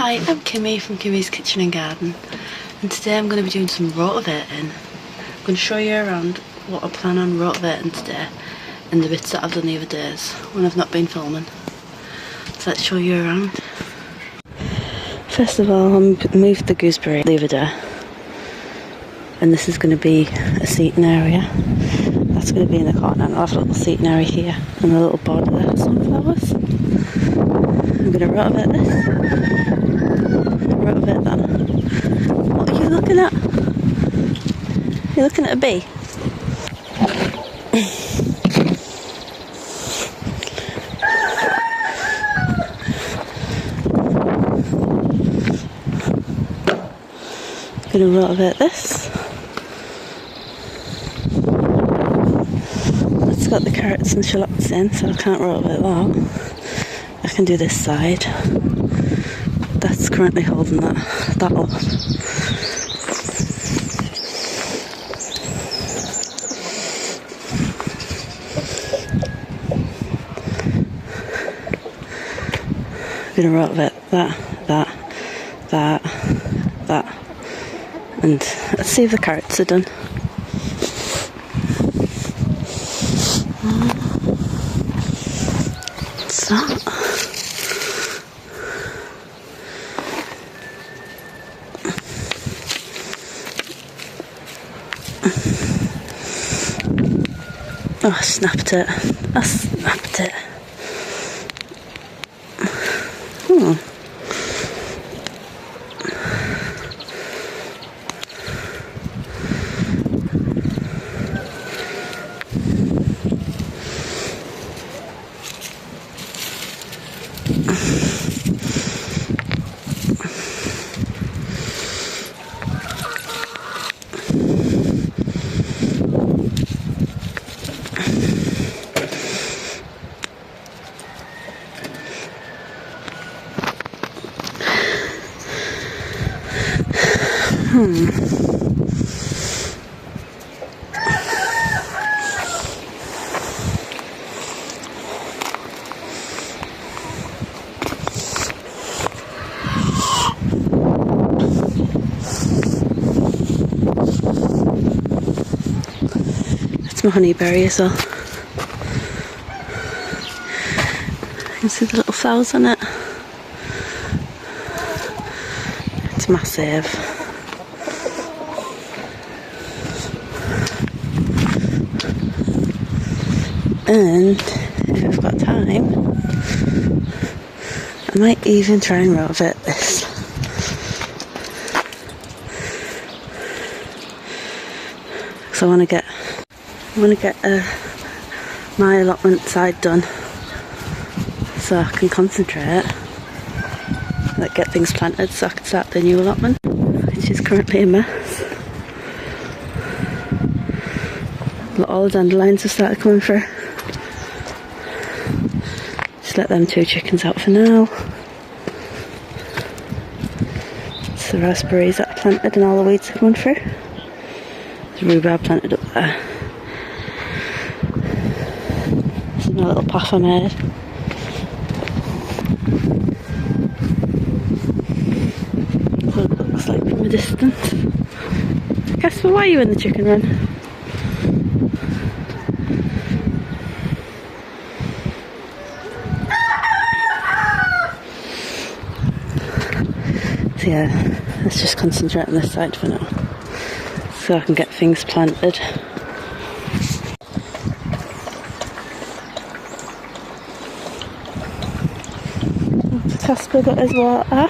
Hi, I'm Kimmy from Kimmy's Kitchen and Garden, and today I'm going to be doing some rotavating. I'm going to show you around what I plan on rotavating today and the bits that I've done the other days when I've not been filming. So let's show you around. First of all, I moved the gooseberry the other day, and this is going to be a seating area. That's going to be in the corner, and I'll have a little seating area here and a little border there for sunflowers. I'm going to rotovate this, rotovate that. What are you looking at? You're looking at a bee? I'm going to rotovate this. It's got the carrots and shallots in, so I can't rotovate that. I can do this side. That's currently holding that off. I'm going to rotovate that, and let's see if the carrots are done. What's that? Oh, I snapped it. I snapped it. It's my honeyberry as well. You can see the little flowers on it. It's massive. And if I've got time, I might even try and rotovate this. Because I want to get my allotment side done, so I can concentrate, like get things planted, so I can start the new allotment, which is currently a mess. All the dandelions have started coming through. Just let them 2 chickens out for now. It's the raspberries that I planted and all the weeds are coming through. There's rhubarb planted up there. This is my little path I made. So it looks like from a distance. Casper, why are you in the chicken run? So yeah, let's just concentrate on this side for now, so I can get things planted. Casper got his water.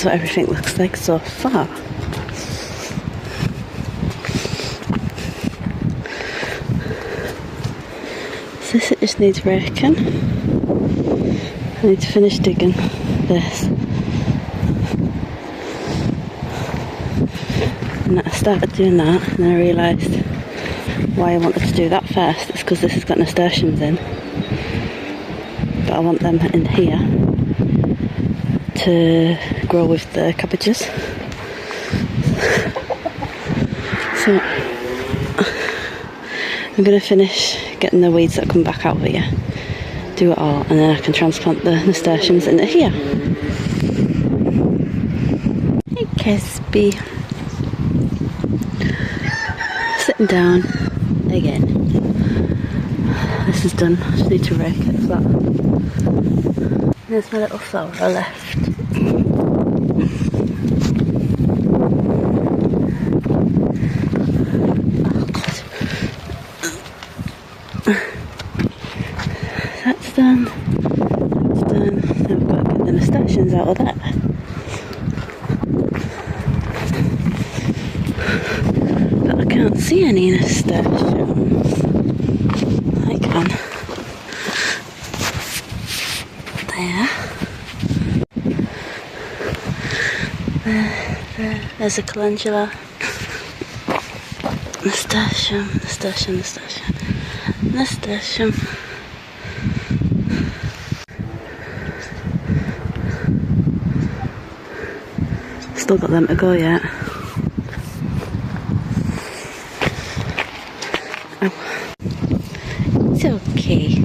is what everything looks like so far. So this, it just needs raking. I need to finish digging this. And I started doing that, and then I realised why I wanted to do that first. It's because this has got nasturtiums in, but I want them in here to grow with the cabbages. So I'm going to finish getting the weeds that come back out here, do it all, and then I can transplant the nasturtiums into here. Hey Kesby. Sitting down again. This is done. I just need to rake it flat. There's my little flower I left. Oh God. That's done. That's done. Now I've got to get the nasturtiums out of that. But I can't see any nasturtiums. I can. There. There's a calendula. Nasturtium. Still got them to go yet. It's okay.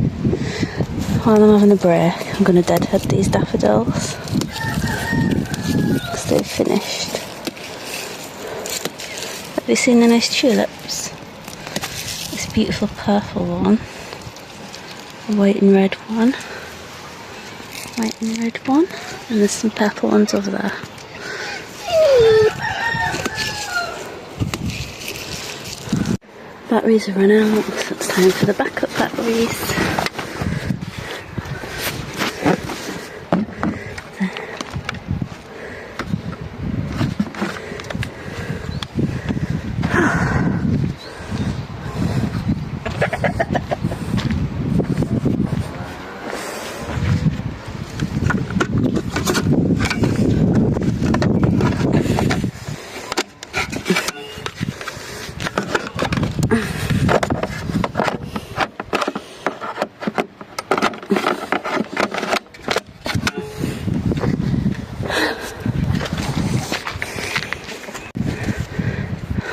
While I'm having a break, I'm going to deadhead these daffodils because they've finished. Have you seen the nice tulips? This beautiful purple one, a white and red one, and there's some purple ones over there. Batteries have run out, so it's time for the backup batteries.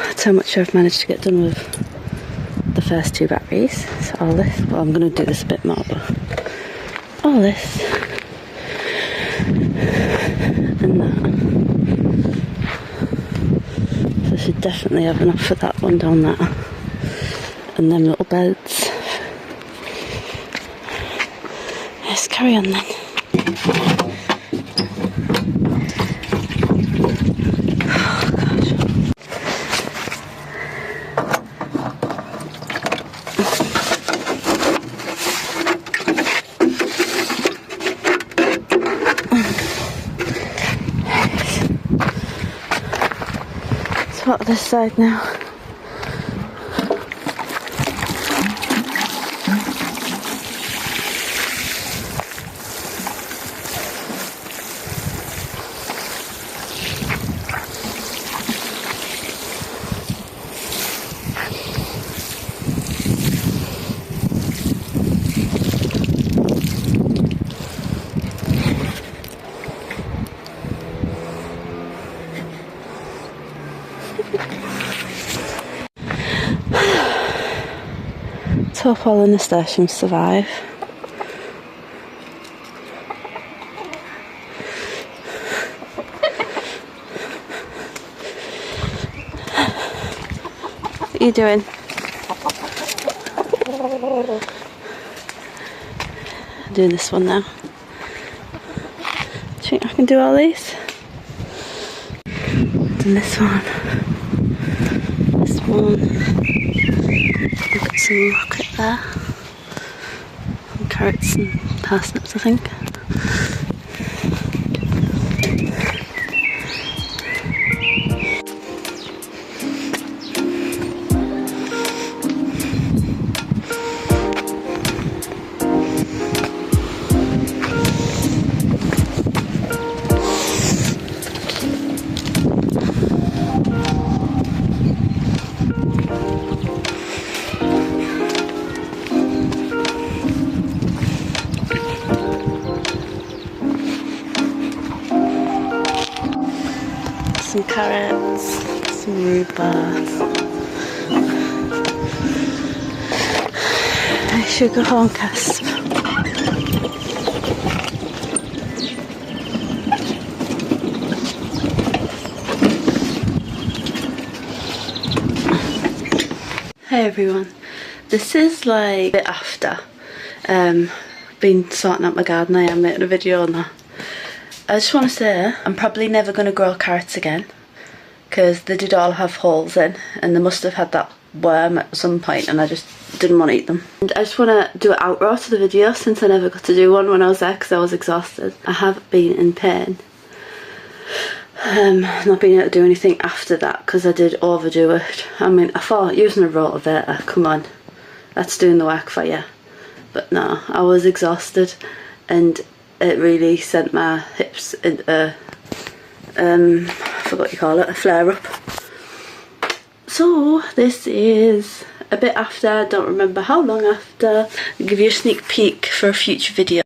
That's how much I've managed to get done with the first two batteries. So all this, well, I'm going to do this a bit more, but all this and that. So I should definitely have enough for that one down there, and them little beds. Let's carry on then. What this side now? Let's hope all the nasturtiums survive. What are you doing? I'm doing this one now. Do you think I can do all these? And this one. This one. I've got some rocket there. Some carrots and parsnips, I think. carrots, some rhubarb, a sugar horn cusp. Hey everyone, this is like a bit after been sorting out my garden. I am making a video on that. I just want to say I'm probably never going to grow carrots again because they did all have holes in and they must have had that worm at some point and I just didn't want to eat them. And I just want to do an outro to the video since I never got to do one when I was there because I was exhausted. I have been in pain. Not being able to do anything after that because I did overdo it. I mean, I thought using a rotavator, come on, that's doing the work for you. But no, I was exhausted and it really sent my hips into, I forgot what you call it, a flare up. So this is a bit after, I don't remember how long after. I'll give you a sneak peek for a future video.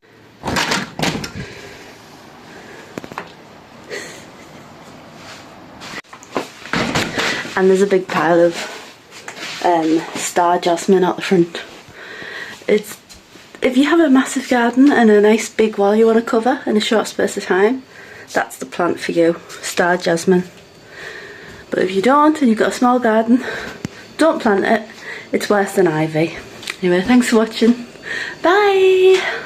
And there's a big pile of star jasmine out the front. It's, if you have a massive garden and a nice big wall you want to cover in a short space of time, that's the plant for you, star jasmine. But if you don't and you've got a small garden, don't plant it, it's worse than ivy. Anyway, thanks for watching, bye!